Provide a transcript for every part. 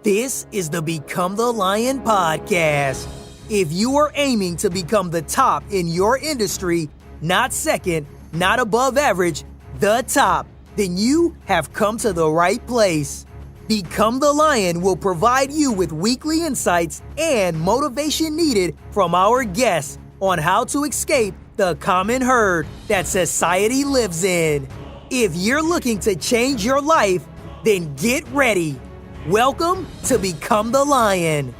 This is the Become the Lion podcast. If you are aiming to become the top in your industry, not second, not above average, the top, then you have come to the right place. Become the Lion will provide you with weekly insights and motivation needed from our guests on how to escape the common herd that society lives in. If you're looking to change your life, then get ready. Welcome to Become the Lion.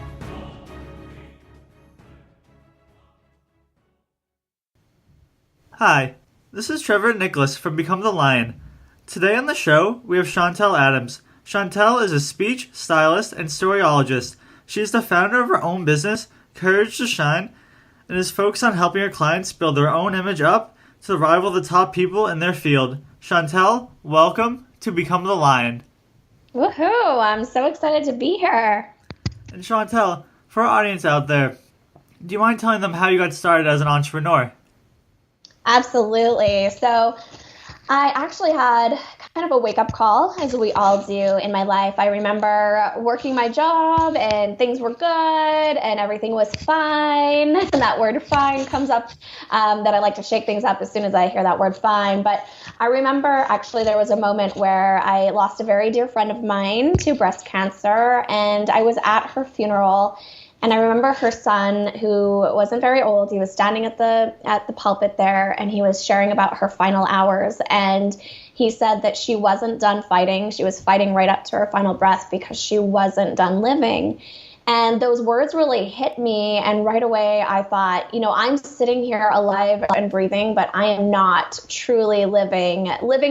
Hi, this is Trevor and Nicholas from Become the Lion. Today on the show, we have Chantelle Adams. Chantelle is a speech, stylist, and storyologist. She is the founder of her own business, Courage to Shine, and is focused on helping her clients build their own image up to rival the top people in their field. Chantelle, welcome to Become the Lion. Woohoo! I'm so excited to be here. And Chantelle, for our audience out there, do you mind telling them how you got started as an entrepreneur? Absolutely. So I actually had kind of a wake-up call, as we all do in my life. I remember working my job and things were good and everything was fine. And that word fine comes up, that I like to shake things up as soon as I hear that word fine. But I remember actually there was a moment where I lost a very dear friend of mine to breast cancer, and I was at her funeral. And I remember her son, who wasn't very old, he was standing at the pulpit there, and he was sharing about her final hours. And he said that she wasn't done fighting. She was fighting right up to her final breath because she wasn't done living. And those words really hit me. And right away I thought, I'm sitting here alive and breathing, but I am not truly living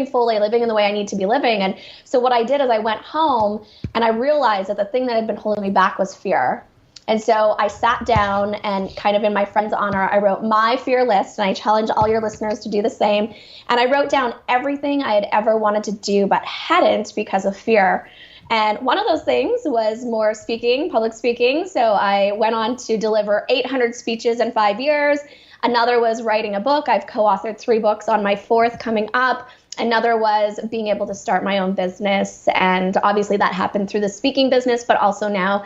fully, living in the way I need to be living. And so what I did is I went home and I realized that the thing that had been holding me back was fear. And so I sat down and kind of in my friend's honor, I wrote my fear list, and I challenge all your listeners to do the same. And I wrote down everything I had ever wanted to do but hadn't because of fear. And one of those things was more speaking, public speaking. So I went on to deliver 800 speeches in 5 years. Another was writing a book. I've co-authored 3 books on my 4th coming up. Another was being able to start my own business. And obviously that happened through the speaking business, but also now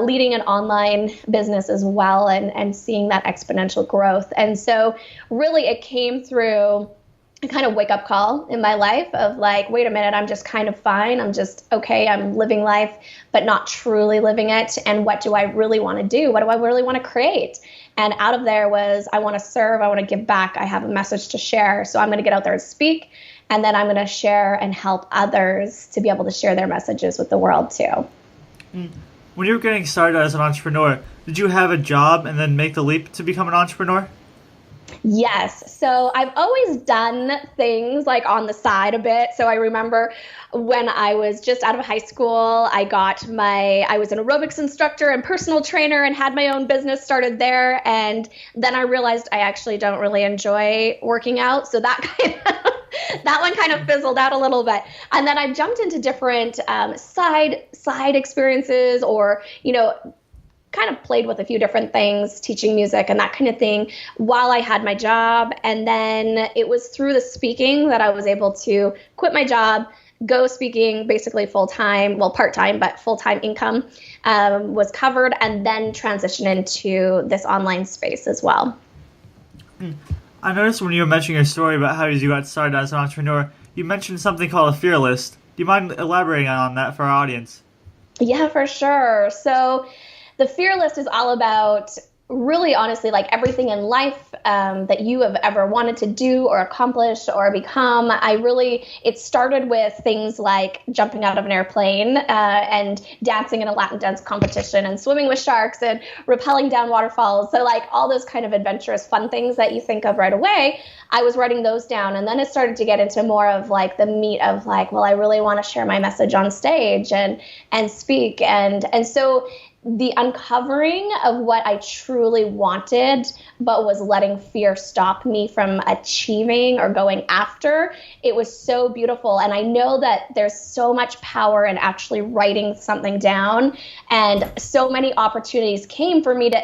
leading an online business as well, and seeing that exponential growth. And so really it came through a kind of wake up call in my life of like, wait a minute, I'm just kind of fine. I'm just okay. I'm living life, but not truly living it. And what do I really want to do? What do I really want to create? And out of there was, I want to serve. I want to give back. I have a message to share. So I'm going to get out there and speak. And then I'm going to share and help others to be able to share their messages with the world too. When you were getting started as an entrepreneur, did you have a job and then make the leap to become an entrepreneur? Yes. So I've always done things like on the side a bit. So I remember when I was just out of high school, I was an aerobics instructor and personal trainer and had my own business started there. And then I realized I actually don't really enjoy working out. So that one kind of fizzled out a little bit. And then I jumped into different side experiences, or, kind of played with a few different things, teaching music and that kind of thing while I had my job. And then it was through the speaking that I was able to quit my job, go speaking basically full-time, well, part-time, but full-time income was covered, and then transition into this online space as well. I noticed when you were mentioning your story about how you got started as an entrepreneur, you mentioned something called a fear list. Do you mind elaborating on that for our audience? Yeah, for sure. So the fear list is all about really honestly, like everything in life that you have ever wanted to do or accomplish or become. It started with things like jumping out of an airplane and dancing in a Latin dance competition and swimming with sharks and rappelling down waterfalls. So like all those kind of adventurous fun things that you think of right away, I was writing those down. And then it started to get into more of like the meat of like, well, I really want to share my message on stage and speak. And so the uncovering of what I truly wanted, but was letting fear stop me from achieving or going after, it was so beautiful. And I know that there's so much power in actually writing something down, and so many opportunities came for me to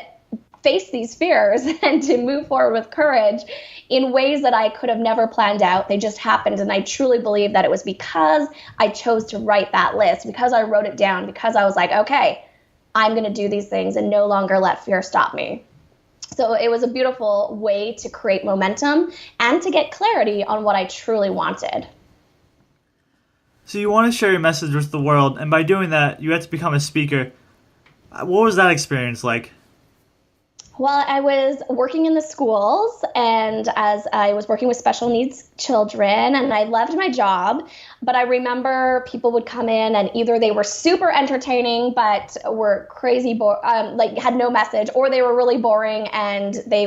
face these fears and to move forward with courage in ways that I could have never planned out. They just happened. And I truly believe that it was because I chose to write that list, because I wrote it down, because I was like, okay, I'm going to do these things and no longer let fear stop me. So it was a beautiful way to create momentum and to get clarity on what I truly wanted. So you want to share your message with the world, and by doing that, you had to become a speaker. What was that experience like? Well, I was working in the schools, and as I was working with special needs children, and I loved my job, but I remember people would come in and either they were super entertaining but were crazy, like had no message, or they were really boring and they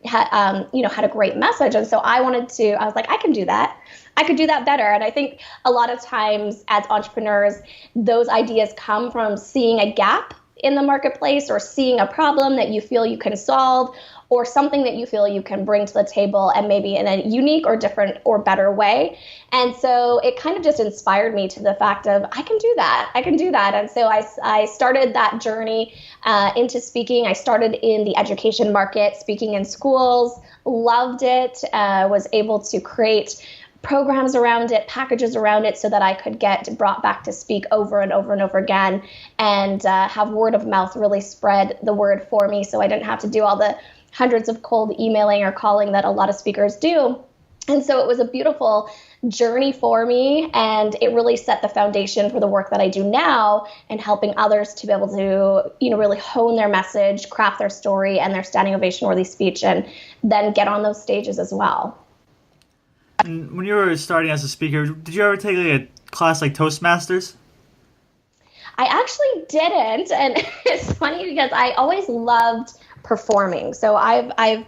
had a great message. And so I was like, I can do that. I could do that better. And I think a lot of times as entrepreneurs, those ideas come from seeing a gap in the marketplace or seeing a problem that you feel you can solve or something that you feel you can bring to the table and maybe in a unique or different or better way. And so it kind of just inspired me to the fact of I can do that. I can do that. And so I started that journey into speaking. I started in the education market, speaking in schools, loved it, was able to create programs around it, packages around it so that I could get brought back to speak over and over and over again and have word of mouth really spread the word for me so I didn't have to do all the hundreds of cold emailing or calling that a lot of speakers do. And so it was a beautiful journey for me, and it really set the foundation for the work that I do now and helping others to be able to, really hone their message, craft their story and their standing ovation worthy speech, and then get on those stages as well. And when you were starting as a speaker, did you ever take a class like Toastmasters? I actually didn't, and it's funny because I always loved performing. So I've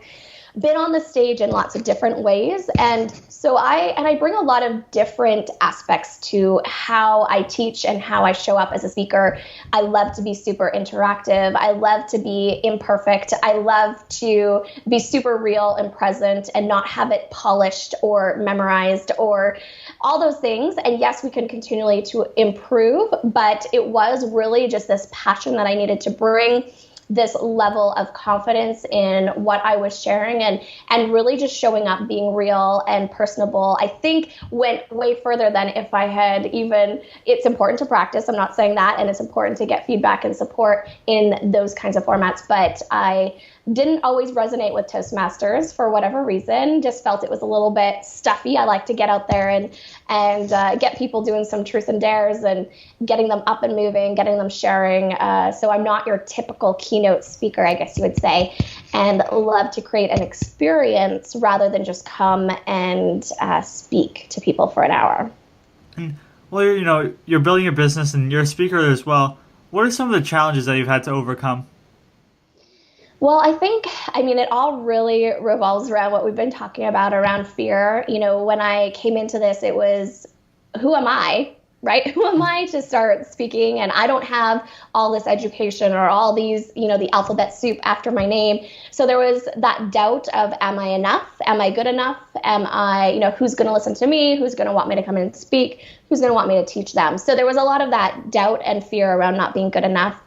been on the stage in lots of different ways, and so I bring a lot of different aspects to how I teach and how I show up as a speaker. I love to be super interactive. I love to be imperfect. I love to be super real and present and not have it polished or memorized or all those things. And yes, we can continually to improve, but it was really just this passion that I needed to bring this level of confidence in what I was sharing and really just showing up, being real and personable. I think went way further than if I had even, it's important to practice. I'm not saying that. And it's important to get feedback and support in those kinds of formats. But I didn't always resonate with Toastmasters for whatever reason, just felt it was a little bit stuffy. I like to get out there and get people doing some truth and dares and getting them up and moving, getting them sharing. So I'm not your typical keynote speaker, I guess you would say, and love to create an experience rather than just come and speak to people for an hour. Well, you're building your business and you're a speaker as well. What are some of the challenges that you've had to overcome? Well, it all really revolves around what we've been talking about around fear. When I came into this, it was, who am I, right? Who am I to start speaking? And I don't have all this education or all these, the alphabet soup after my name. So there was that doubt of, am I enough? Am I good enough? Am I, who's going to listen to me? Who's going to want me to come in and speak? Who's going to want me to teach them? So there was a lot of that doubt and fear around not being good enough.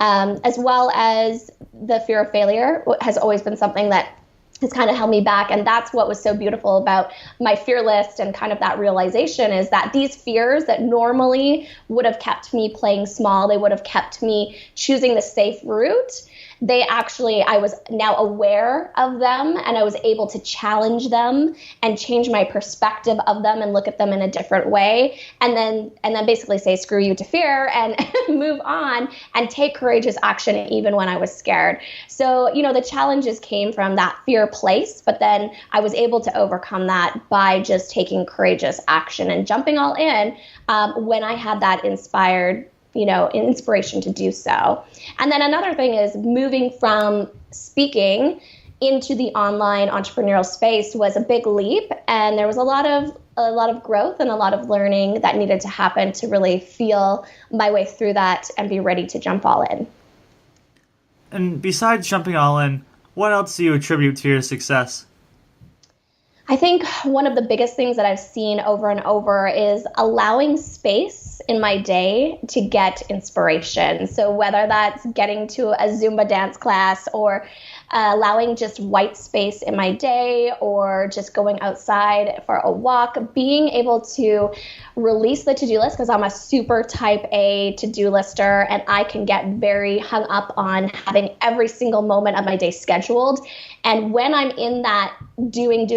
As well as the fear of failure has always been something that has kind of held me back. And that's what was so beautiful about my fear list and kind of that realization is that these fears that normally would have kept me playing small, they would have kept me choosing the safe route. I was now aware of them and I was able to challenge them and change my perspective of them and look at them in a different way. And then basically say, screw you to fear and move on and take courageous action even when I was scared. So, the challenges came from that fear place, but then I was able to overcome that by just taking courageous action and jumping all in when I had that inspiration to do so. And then another thing is moving from speaking into the online entrepreneurial space was a big leap. And there was a lot of growth and a lot of learning that needed to happen to really feel my way through that and be ready to jump all in. And besides jumping all in, what else do you attribute to your success? I think one of the biggest things that I've seen over and over is allowing space space in my day to get inspiration. So whether that's getting to a Zumba dance class or allowing just white space in my day or just going outside for a walk, being able to release the to-do list, because I'm a super type A to-do lister and I can get very hung up on having every single moment of my day scheduled. And when I'm in that doing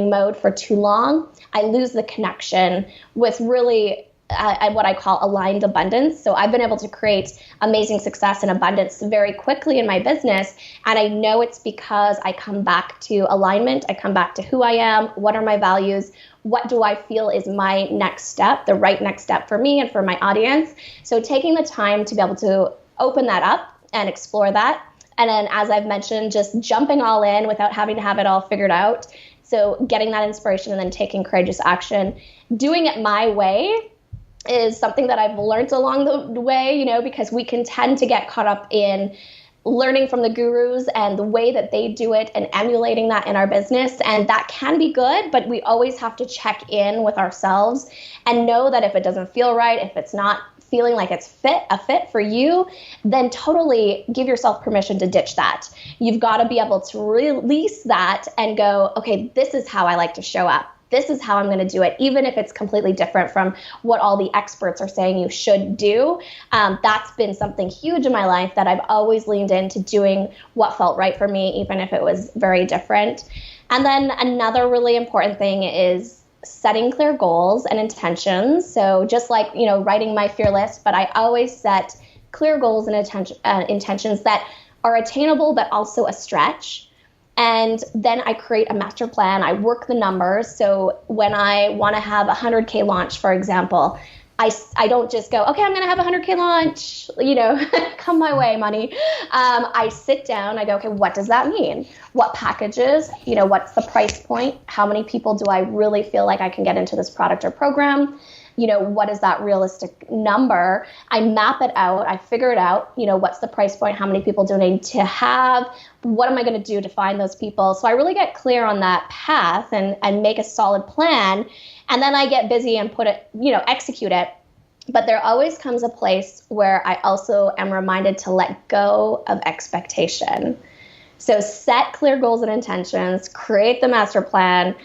mode for too long, I lose the connection with really what I call aligned abundance. So I've been able to create amazing success and abundance very quickly in my business. And I know it's because I come back to alignment. I come back to who I am. What are my values? What do I feel is my next step, the right next step for me and for my audience? So taking the time to be able to open that up and explore that. And then, as I've mentioned, just jumping all in without having to have it all figured out. So getting that inspiration and then taking courageous action, doing it my way is something that I've learned along the way, because we can tend to get caught up in learning from the gurus and the way that they do it and emulating that in our business. And that can be good, but we always have to check in with ourselves and know that if it doesn't feel right, if it's not feeling like it's a fit for you, then totally give yourself permission to ditch that. You've got to be able to release that and go, okay, this is how I like to show up. This is how I'm going to do it, even if it's completely different from what all the experts are saying you should do. That's been something huge in my life that I've always leaned into doing what felt right for me, even if it was very different. And then another really important thing is setting clear goals and intentions. So just like, writing my fear list, but I always set clear goals and intentions that are attainable, but also a stretch. And then I create a master plan. I work the numbers. So when I want to have a 100K launch, for example, I don't just go, okay, I'm going to have a 100K launch, come my way, money. I sit down, I go, okay, what does that mean? What packages, what's the price point? How many people do I really feel like I can get into this product or program? What is that realistic number? I map it out. I figure it out. What's the price point? How many people do I need to have? What am I going to do to find those people? So I really get clear on that path and make a solid plan. And then I get busy and execute it. But there always comes a place where I also am reminded to let go of expectation. So set clear goals and intentions, create the master plan,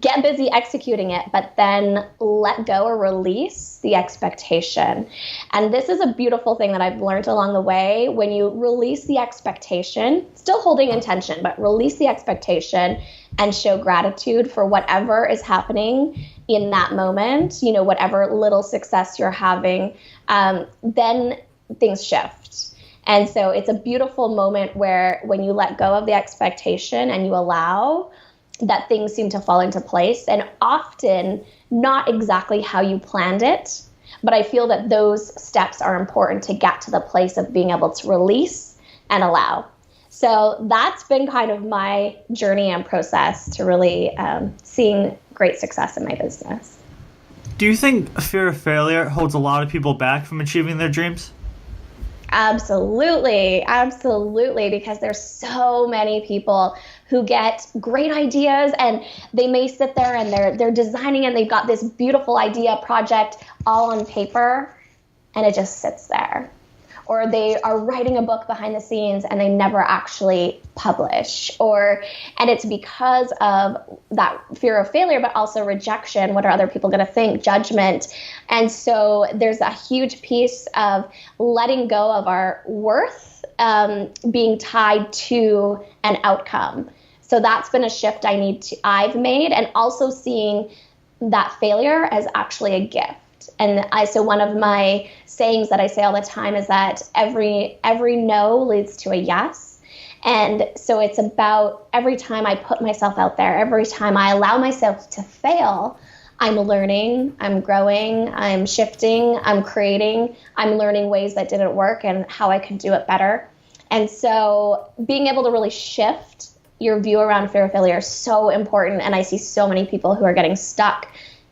get busy executing it, but then let go or release the expectation. And this is a beautiful thing that I've learned along the way. When you release the expectation, still holding intention, but release the expectation and show gratitude for whatever is happening in that moment, whatever little success you're having, then things shift. And so it's a beautiful moment where when you let go of the expectation and you allow, that things seem to fall into place, and often not exactly how you planned it. But I feel that those steps are important to get to the place of being able to release and allow. So that's been kind of my journey and process to really seeing great success in my business. Do you think fear of failure holds a lot of people back from achieving their dreams? Absolutely, because there's so many people who get great ideas and they may sit there and they're designing and they've got this beautiful idea project all on paper and it just sits there. Or they are writing a book behind the scenes and they never actually publish. And it's because of that fear of failure, but also rejection. What are other people going to think? Judgment. And so there's a huge piece of letting go of our worth being tied to an outcome. So that's been a shift I've made, and also seeing that failure as actually a gift. And so one of my sayings that I say all the time is that every no leads to a yes. And so it's about every time I put myself out there, every time I allow myself to fail, I'm learning, I'm growing, I'm shifting, I'm creating, I'm learning ways that didn't work and how I can do it better. And so being able to really shift your view around fear of failure is so important. And I see so many people who are getting stuck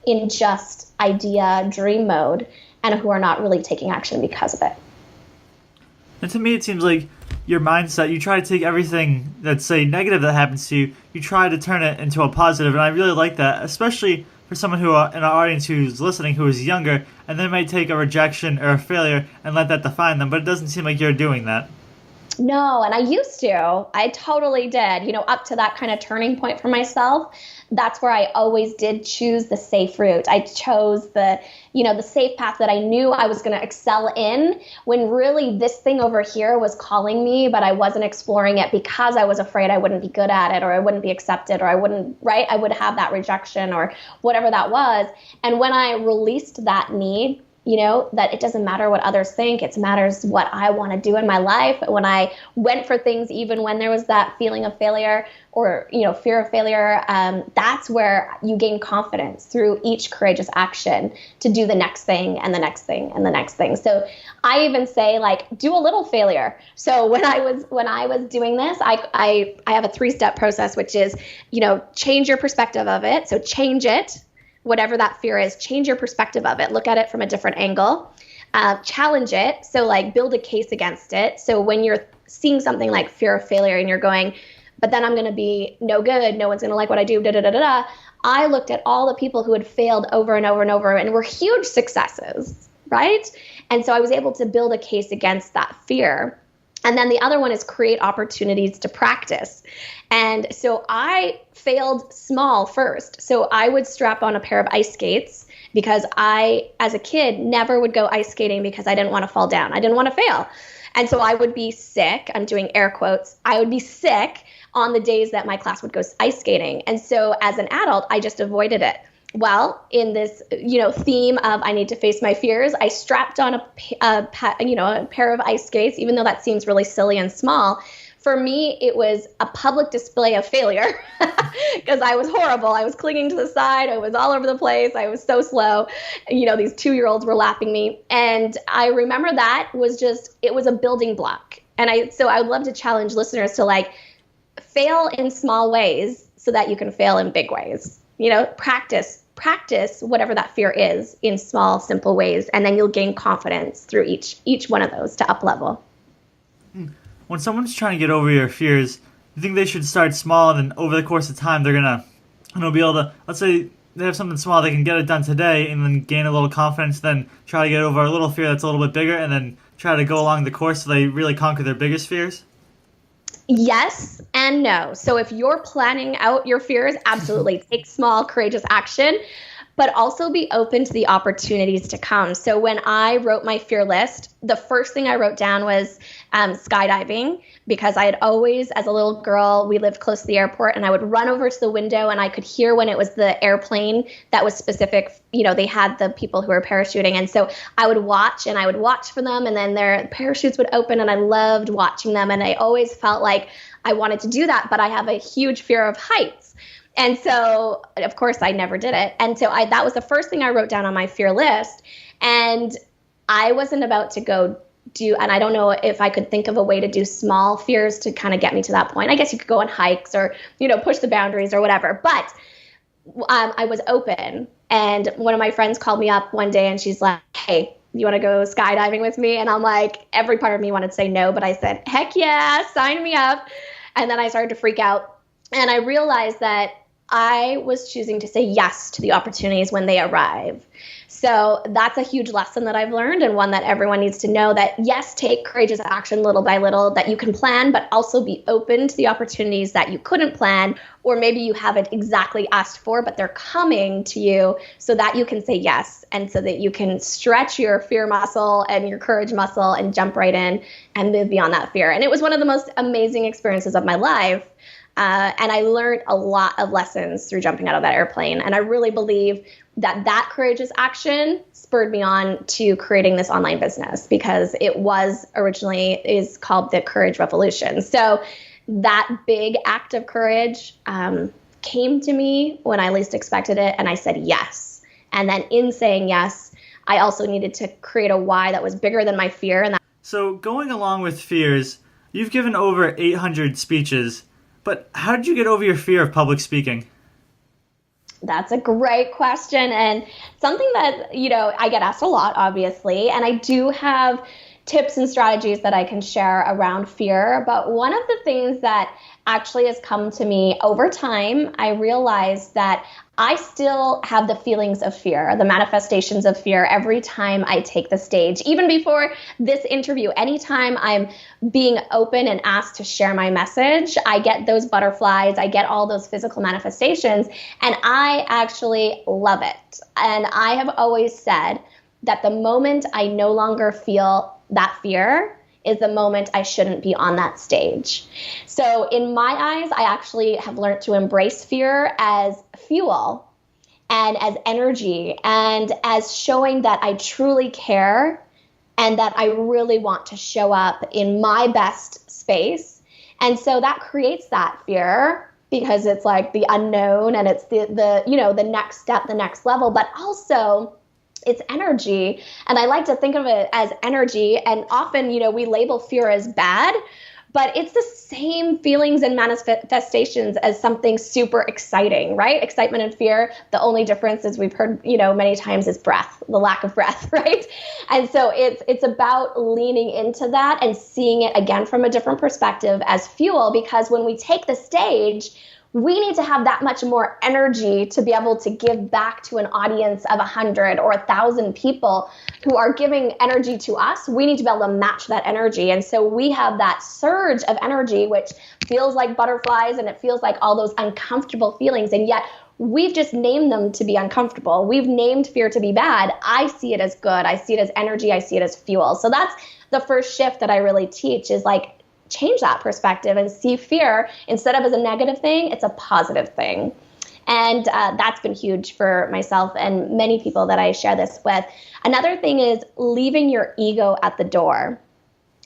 in just idea dream mode and who are not really taking action because of it. And to me, it seems like your mindset, you try to take everything that's, say, negative that happens to you, you try to turn it into a positive. And I really like that, especially for someone who in our audience who's listening who is younger, and they might take a rejection or a failure and let that define them, but it doesn't seem like you're doing that. No, and I used to. I totally did. Up to that kind of turning point for myself, that's where I always did choose the safe route. I chose the safe path that I knew I was going to excel in, when really this thing over here was calling me, but I wasn't exploring it because I was afraid I wouldn't be good at it, or I wouldn't be accepted, or I would have that rejection or whatever that was. And when I released that need, that it doesn't matter what others think, it matters what I want to do in my life. When I went for things, even when there was that feeling of failure or, fear of failure, that's where you gain confidence through each courageous action to do the next thing and the next thing and the next thing. So I even say, do a little failure. So when I was doing this, I have a 3-step process, which is, change your perspective of it. So change it. Whatever that fear is, change your perspective of it. Look at it from a different angle. Challenge it. So build a case against it. So when you're seeing something like fear of failure and you're going, but then I'm going to be no good, no one's going to like what I do, I looked at all the people who had failed over and over and over and were huge successes, right? And so I was able to build a case against that fear. And then the other one is create opportunities to practice. And so I failed small first. So I would strap on a pair of ice skates because I, as a kid, never would go ice skating because I didn't want to fall down. I didn't want to fail. And so I would be sick. I'm doing air quotes. I would be sick on the days that my class would go ice skating. And so as an adult, I just avoided it. Well, in this, theme of I need to face my fears, I strapped on a pair of ice skates, even though that seems really silly and small. For me, it was a public display of failure because I was horrible. I was clinging to the side. I was all over the place. I was so slow. These 2-year-olds were lapping me. And I remember that it was a building block. And so I would love to challenge listeners to fail in small ways so that you can fail in big ways. Practice whatever that fear is in small, simple ways, and then you'll gain confidence through each one of those to up level. When someone's trying to get over your fears, you think they should start small, and then over the course of time, they're gonna be able to, let's say they have something small, they can get it done today, and then gain a little confidence, then try to get over a little fear that's a little bit bigger, and then try to go along the course so they really conquer their biggest fears? Yes and no. So if you're planning out your fears, absolutely take small, courageous action, but also be open to the opportunities to come. So when I wrote my fear list, the first thing I wrote down was skydiving, because I had always, as a little girl, we lived close to the airport, and I would run over to the window and I could hear when it was the airplane that was specific, they had the people who were parachuting. And so I would watch for them, and then their parachutes would open, and I loved watching them. And I always felt like I wanted to do that, but I have a huge fear of heights. And so, of course, I never did it. And so that was the first thing I wrote down on my fear list. And I wasn't about to go and I don't know if I could think of a way to do small fears to kind of get me to that point. I guess you could go on hikes or, push the boundaries or whatever. But I was open. And one of my friends called me up one day and she's like, hey, you want to go skydiving with me? And I'm like, every part of me wanted to say no, but I said, heck yeah, sign me up. And then I started to freak out. And I realized that I was choosing to say yes to the opportunities when they arrive. So that's a huge lesson that I've learned, and one that everyone needs to know, that yes, take courageous action little by little that you can plan, but also be open to the opportunities that you couldn't plan, or maybe you haven't exactly asked for, but they're coming to you, so that you can say yes, and so that you can stretch your fear muscle and your courage muscle and jump right in and move beyond that fear. And it was one of the most amazing experiences of my life. And I learned a lot of lessons through jumping out of that airplane. And I really believe that courageous action spurred me on to creating this online business, because it was originally is called the Courage Revolution. So that big act of courage came to me when I least expected it. And I said yes. And then in saying yes, I also needed to create a why that was bigger than my fear. So going along with fears, you've given over 800 speeches. But how did you get over your fear of public speaking? That's a great question, and something that, I get asked a lot, obviously. And I do have, tips and strategies that I can share around fear. But one of the things that actually has come to me over time, I realized that I still have the feelings of fear, the manifestations of fear every time I take the stage. Even before this interview, anytime I'm being open and asked to share my message, I get those butterflies, I get all those physical manifestations, and I actually love it. And I have always said that the moment I no longer feel that fear is the moment I shouldn't be on that stage. So in my eyes, I actually have learned to embrace fear as fuel and as energy and as showing that I truly care and that I really want to show up in my best space. And so that creates that fear because it's like the unknown and it's the next step, the next level, but also it's energy. And I like to think of it as energy. And often, we label fear as bad, but it's the same feelings and manifestations as something super exciting, right? Excitement and fear. The only difference, as we've heard, many times, is breath, the lack of breath, right? And so it's about leaning into that and seeing it again from a different perspective as fuel, because when we take the stage, we need to have that much more energy to be able to give back to an audience of 100 or 1,000 people who are giving energy to us. We need to be able to match that energy. And so we have that surge of energy, which feels like butterflies and it feels like all those uncomfortable feelings. And yet we've just named them to be uncomfortable. We've named fear to be bad. I see it as good. I see it as energy. I see it as fuel. So that's the first shift that I really teach is like, change that perspective and see fear instead of as a negative thing, it's a positive thing. And that's been huge for myself and many people that I share this with. Another thing is leaving your ego at the door.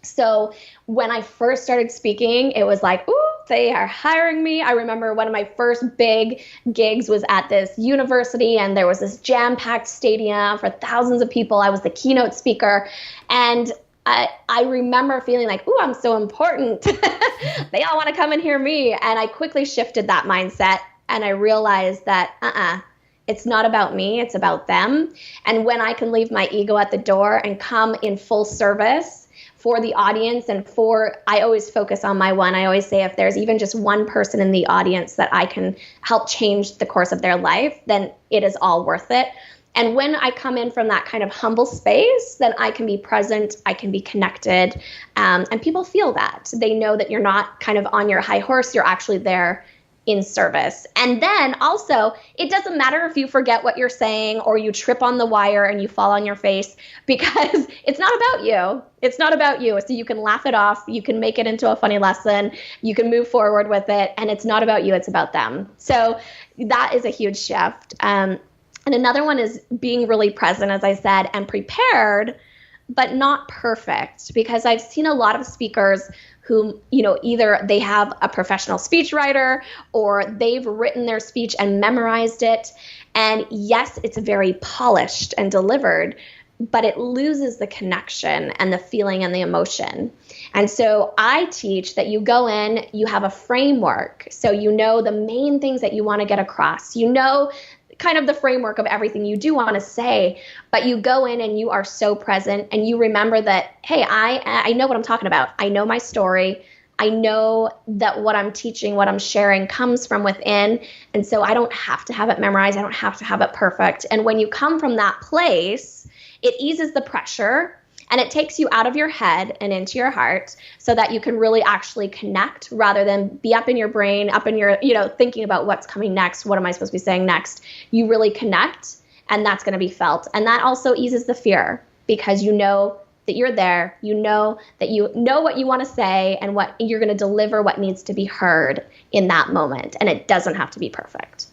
So when I first started speaking, it was like, ooh, they are hiring me. I remember one of my first big gigs was at this university, and there was this jam-packed stadium for thousands of people. I was the keynote speaker, and I remember feeling like, ooh, I'm so important. They all want to come and hear me. And I quickly shifted that mindset. And I realized that, it's not about me. It's about them. And when I can leave my ego at the door and come in full service for the audience I always focus on my one. I always say if there's even just one person in the audience that I can help change the course of their life, then it is all worth it. And when I come in from that kind of humble space, then I can be present, I can be connected, and people feel that. They know that you're not kind of on your high horse, you're actually there in service. And then also, it doesn't matter if you forget what you're saying or you trip on the wire and you fall on your face, because it's not about you. It's not about you. So you can laugh it off, you can make it into a funny lesson, you can move forward with it, and it's not about you, it's about them. So that is a huge shift. And another one is being really present, as I said, and prepared, but not perfect, because I've seen a lot of speakers who, either they have a professional speechwriter or they've written their speech and memorized it. And yes, it's very polished and delivered, but it loses the connection and the feeling and the emotion. And so I teach that you go in, you have a framework. So you know the main things that you want to get across. You know kind of the framework of everything you do want to say, but you go in and you are so present and you remember that, hey, I know what I'm talking about. I know my story. I know that what I'm teaching, what I'm sharing comes from within. And so I don't have to have it memorized. I don't have to have it perfect. And when you come from that place, it eases the pressure and it takes you out of your head and into your heart so that you can really actually connect rather than be up in your brain, up in your, thinking about what's coming next. What am I supposed to be saying next? You really connect, and that's going to be felt. And that also eases the fear because you know that you're there. You know that you know what you want to say and what you're going to deliver, what needs to be heard in that moment. And it doesn't have to be perfect.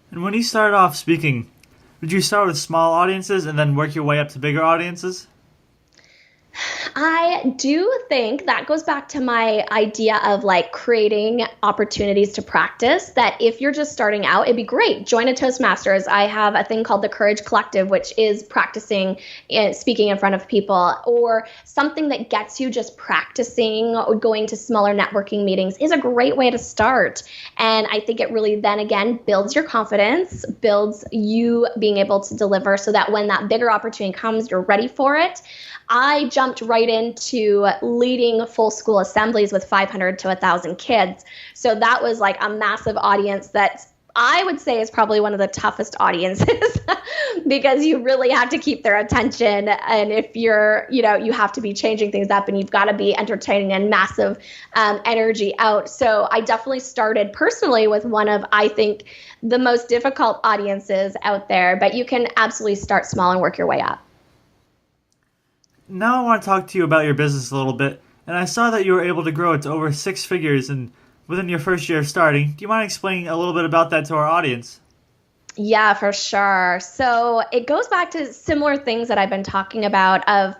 And when you started off speaking, did you start with small audiences and then work your way up to bigger audiences? I do think that goes back to my idea of like creating opportunities to practice, that if you're just starting out, it'd be great. Join a Toastmasters. I have a thing called the Courage Collective, which is practicing speaking in front of people, or something that gets you just practicing or going to smaller networking meetings is a great way to start. And I think it really then again builds your confidence, builds you being able to deliver so that when that bigger opportunity comes, you're ready for it. I jumped right into leading full school assemblies with 500 to 1,000 kids. So that was like a massive audience that I would say is probably one of the toughest audiences because you really have to keep their attention. And if you're, you have to be changing things up and you've got to be entertaining and massive energy out. So I definitely started personally with one of, I think, the most difficult audiences out there, but you can absolutely start small and work your way up. Now I want to talk to you about your business a little bit, and I saw that you were able to grow it to over 6 figures within your first year of starting. Do you mind explaining a little bit about that to our audience? Yeah, for sure. So it goes back to similar things that I've been talking about of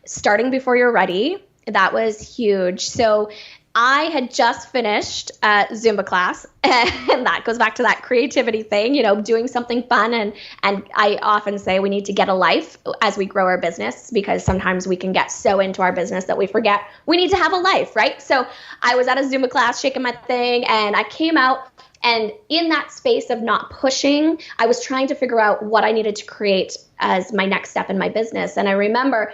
starting before you're ready. That was huge. So I had just finished a Zumba class, and that goes back to that creativity thing, doing something fun. And I often say we need to get a life as we grow our business, because sometimes we can get so into our business that we forget we need to have a life, right? So I was at a Zumba class shaking my thing, and I came out, and in that space of not pushing, I was trying to figure out what I needed to create as my next step in my business. And I remember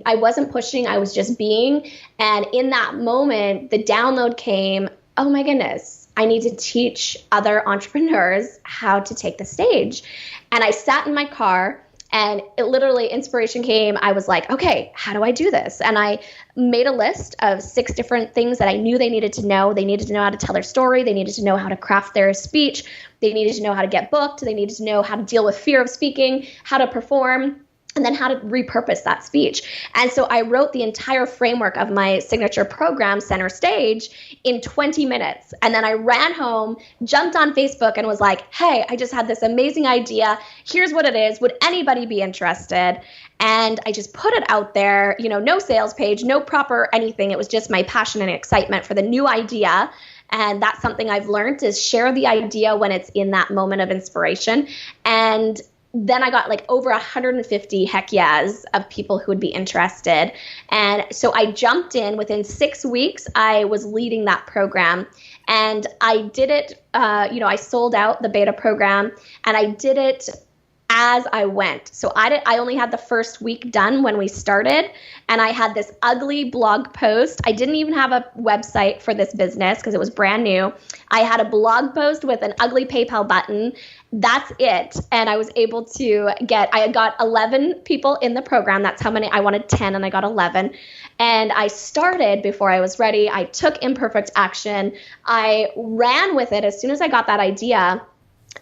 I wasn't pushing, I was just being. And in that moment, the download came, oh my goodness, I need to teach other entrepreneurs how to take the stage. And I sat in my car, and it literally, inspiration came. I was like, okay, how do I do this? And I made a list of 6 different things that I knew they needed to know. They needed to know how to tell their story. They needed to know how to craft their speech. They needed to know how to get booked. They needed to know how to deal with fear of speaking, how to perform, and then how to repurpose that speech. And so I wrote the entire framework of my signature program, Center Stage, in 20 minutes. And then I ran home, jumped on Facebook, and was like, hey, I just had this amazing idea. Here's what it is. Would anybody be interested? And I just put it out there, no sales page, no proper anything. It was just my passion and excitement for the new idea. And that's something I've learned, is share the idea when it's in that moment of inspiration. And then I got like over 150 heck yes of people who would be interested. And so I jumped in. Within 6 weeks, I was leading that program. And I did it, I sold out the beta program, and I did it as I went. So I only had the first week done when we started, and I had this ugly blog post. I didn't even have a website for this business because it was brand new. I had a blog post with an ugly PayPal button. That's it. And I was able to I got 11 people in the program. That's how many. I wanted 10 and I got 11. And I started before I was ready. I took imperfect action. I ran with it as soon as I got that idea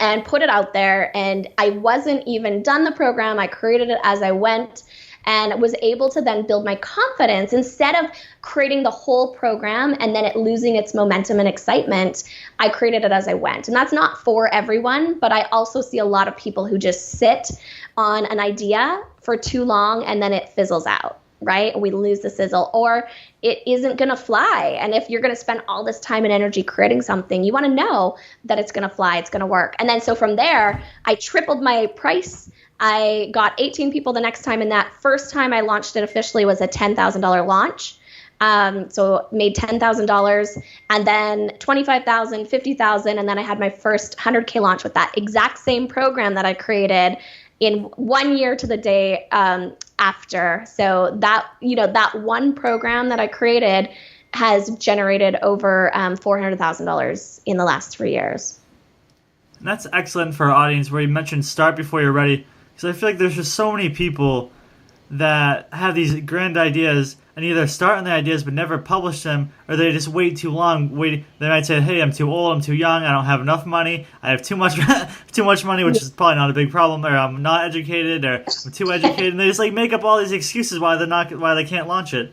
and put it out there. And I wasn't even done the program. I created it as I went, and was able to then build my confidence. Instead of creating the whole program and then it losing its momentum and excitement, I created it as I went. And that's not for everyone, but I also see a lot of people who just sit on an idea for too long and then it fizzles out, right? We lose the sizzle, or it isn't going to fly. And if you're going to spend all this time and energy creating something, you want to know that it's going to fly, it's going to work. And then so from there, I tripled my price. I got 18 people the next time, and that first time I launched it officially was a $10,000 launch. So made $10,000, and then $25,000, $50,000, and then I had my first 100K launch with that exact same program that I created in 1 year to the day after. So that one program that I created has generated over $400,000 in the last 3 years. And that's excellent for our audience, where you mentioned start before you're ready. Because I feel like there's just so many people that have these grand ideas and either start on the ideas but never publish them, or they just wait too long. They might say, hey, I'm too old, I'm too young, I don't have enough money, I have too much money, which is probably not a big problem, or I'm not educated, or I'm too educated, and they just make up all these excuses why they can't launch it.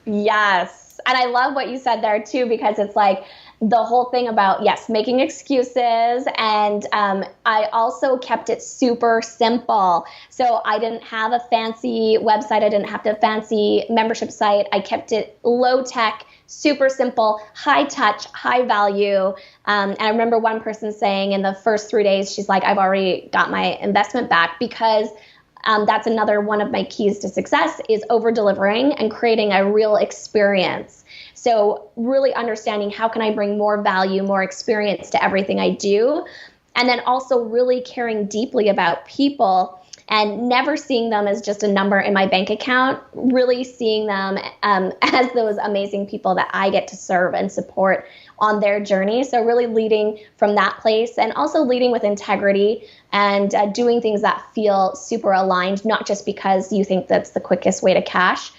Yes. And I love what you said there too, because it's like the whole thing about, yes, making excuses. And I also kept it super simple. So I didn't have a fancy website. I didn't have a fancy membership site. I kept it low tech, super simple, high touch, high value. And I remember one person saying in the first 3 days, she's like, I've already got my investment back, because that's another one of my keys to success is over delivering and creating a real experience. So really understanding how can I bring more value, more experience to everything I do. And then also really caring deeply about people and never seeing them as just a number in my bank account, really seeing them as those amazing people that I get to serve and support on their journey. So really leading from that place, and also leading with integrity and doing things that feel super aligned, not just because you think that's the quickest way to cash.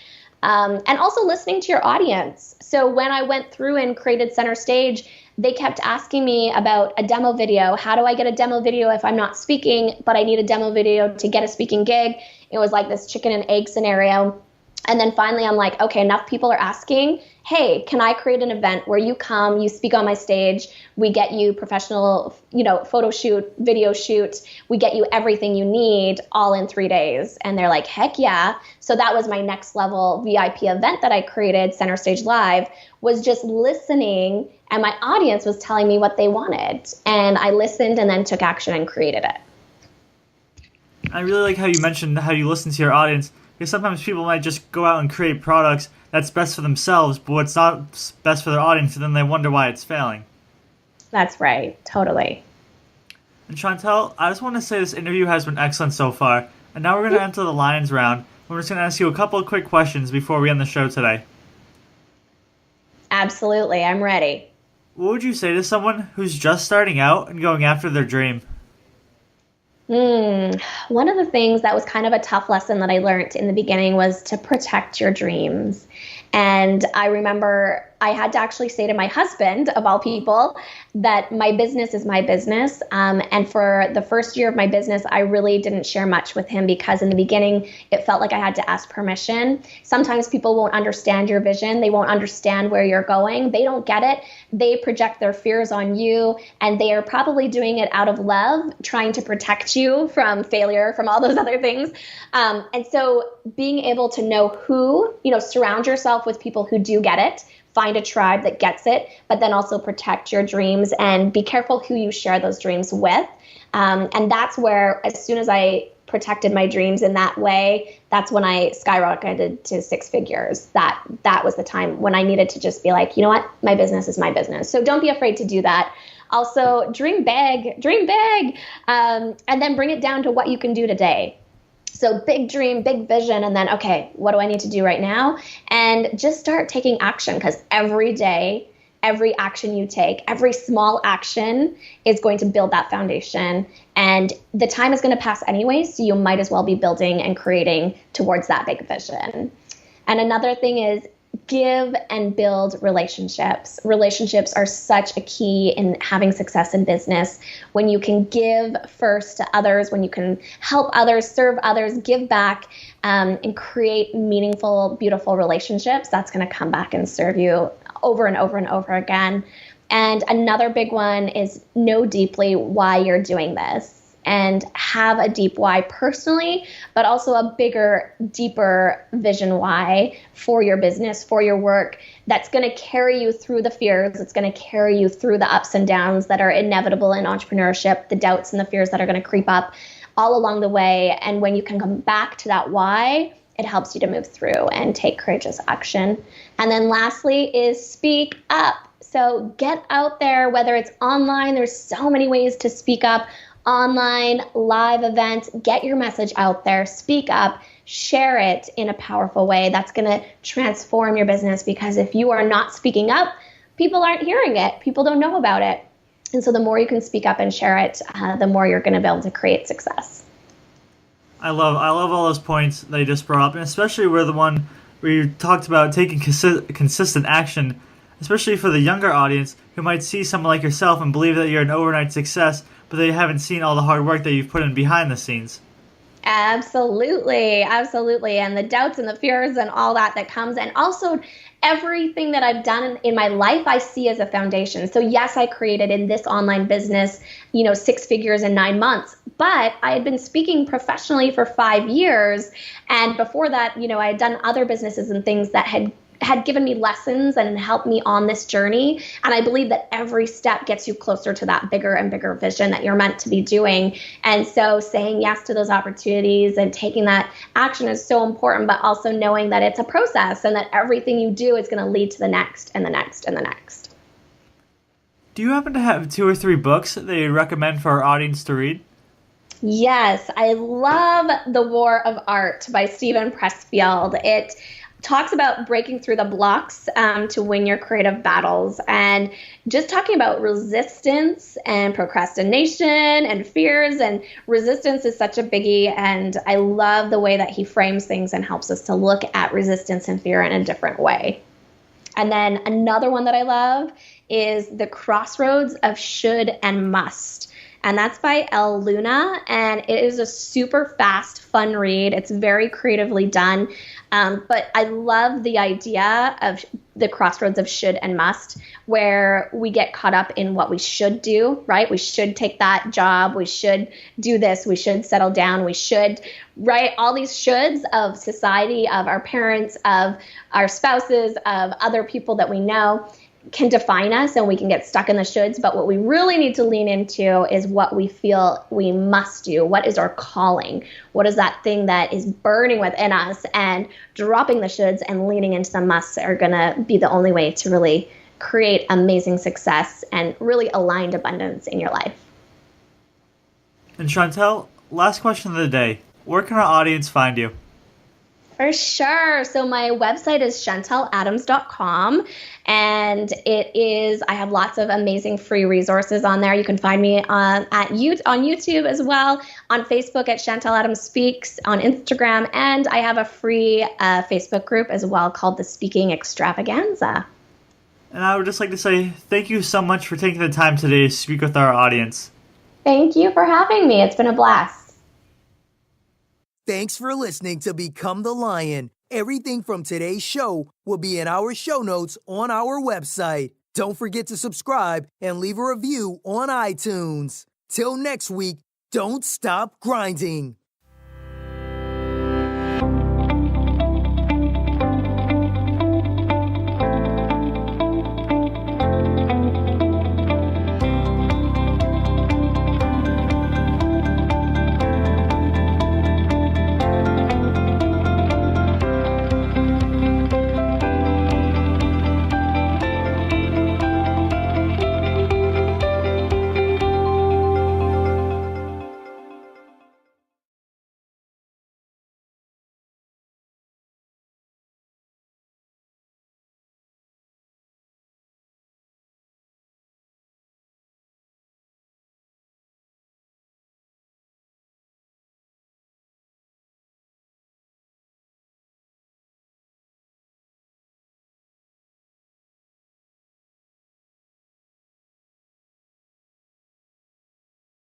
And also listening to your audience. So when I went through and created Center Stage, they kept asking me about a demo video. How do I get a demo video if I'm not speaking, but I need a demo video to get a speaking gig? It was like this chicken and egg scenario. And then finally, I'm like, okay, enough people are asking, hey, can I create an event where you come, you speak on my stage, we get you professional, photo shoot, video shoot, we get you everything you need all in 3 days. And they're like, heck yeah. So that was my next level VIP event that I created, Center Stage Live, was just listening, and my audience was telling me what they wanted. And I listened and then took action and created it. I really like how you mentioned how you listen to your audience, because sometimes people might just go out and create products that's best for themselves, but what's not best for their audience, and then they wonder why it's failing. That's right. Totally. And Chantelle, I just want to say this interview has been excellent so far, and now we're going to enter the Lions round. We're just going to ask you a couple of quick questions before we end the show today. Absolutely. I'm ready. What would you say to someone who's just starting out and going after their dream? One of the things that was kind of a tough lesson that I learned in the beginning was to protect your dreams. And I remember I had to actually say to my husband, of all people, that my business is my business. And for the first year of my business, I really didn't share much with him, because in the beginning, it felt like I had to ask permission. Sometimes people won't understand your vision. They won't understand where you're going. They don't get it. They project their fears on you, and they are probably doing it out of love, trying to protect you from failure, from all those other things. And so being able to know who, surround yourself with people who do get it. Find a tribe that gets it, but then also protect your dreams and be careful who you share those dreams with. And that's where, as soon as I protected my dreams in that way, that's when I skyrocketed to 6 figures. That was the time when I needed to just be like, you know what, my business is my business. So don't be afraid to do that. Also, dream big, and then bring it down to what you can do today. So big dream, big vision, and then, okay, what do I need to do right now? And just start taking action, because every day, every action you take, every small action is going to build that foundation. And the time is going to pass anyway, so you might as well be building and creating towards that big vision. And another thing is give and build relationships. Relationships are such a key in having success in business. When you can give first to others, when you can help others, serve others, give back, and create meaningful, beautiful relationships, that's going to come back and serve you over and over and over again. And another big one is know deeply why you're doing this. And have a deep why personally, but also a bigger, deeper vision why for your business, for your work, that's going to carry you through the fears. It's going to carry you through the ups and downs that are inevitable in entrepreneurship, the doubts and the fears that are going to creep up all along the way. And when you can come back to that why, it helps you to move through and take courageous action. And then lastly is speak up. So get out there, whether it's online, there's so many ways to speak up. Online, live events, get your message out there, speak up, share it in a powerful way. That's going to transform your business, because if you are not speaking up, people aren't hearing it. People don't know about it. And so the more you can speak up and share it, the more you're going to be able to create success. I love all those points that you just brought up, and especially the one where you talked about taking consistent action, especially for the younger audience who might see someone like yourself and believe that you're an overnight success, but they haven't seen all the hard work that you've put in behind the scenes. Absolutely. Absolutely. And the doubts and the fears and all that comes. And also everything that I've done in my life, I see as a foundation. So yes, I created in this online business, 6 figures in 9 months, but I had been speaking professionally for 5 years. And before that, I had done other businesses and things that had given me lessons and helped me on this journey. And I believe that every step gets you closer to that bigger and bigger vision that you're meant to be doing. And so saying yes to those opportunities and taking that action is so important, but also knowing that it's a process and that everything you do is going to lead to the next and the next and the next. Do you happen to have 2 or 3 books that you recommend for our audience to read? Yes, I love The War of Art by Stephen Pressfield. It talks about breaking through the blocks to win your creative battles, and just talking about resistance and procrastination and fears. And resistance is such a biggie, and I love the way that he frames things and helps us to look at resistance and fear in a different way. And then another one that I love is The Crossroads of Should and Must. And that's by Elle Luna, and it is a super fast, fun read. It's very creatively done, but I love the idea of the crossroads of should and must, where we get caught up in what we should do, right? We should take that job. We should do this. We should settle down. We should, right? All these shoulds of society, of our parents, of our spouses, of other people that we know, can define us, and we can get stuck in the shoulds. But what we really need to lean into is what we feel we must do. What is our calling? What is that thing that is burning within us? And dropping the shoulds and leaning into the musts are going to be the only way to really create amazing success and really aligned abundance in your life. And Chantelle, last question of the day. Where can our audience find you? For sure. So my website is chantelleadams.com, and I have lots of amazing free resources on there. You can find me on YouTube as well, on Facebook at Chantelle Adams Speaks, on Instagram, and I have a free Facebook group as well called The Speaking Extravaganza. And I would just like to say thank you so much for taking the time today to speak with our audience. Thank you for having me. It's been a blast. Thanks for listening to Become the Lion. Everything from today's show will be in our show notes on our website. Don't forget to subscribe and leave a review on iTunes. Till next week, don't stop grinding.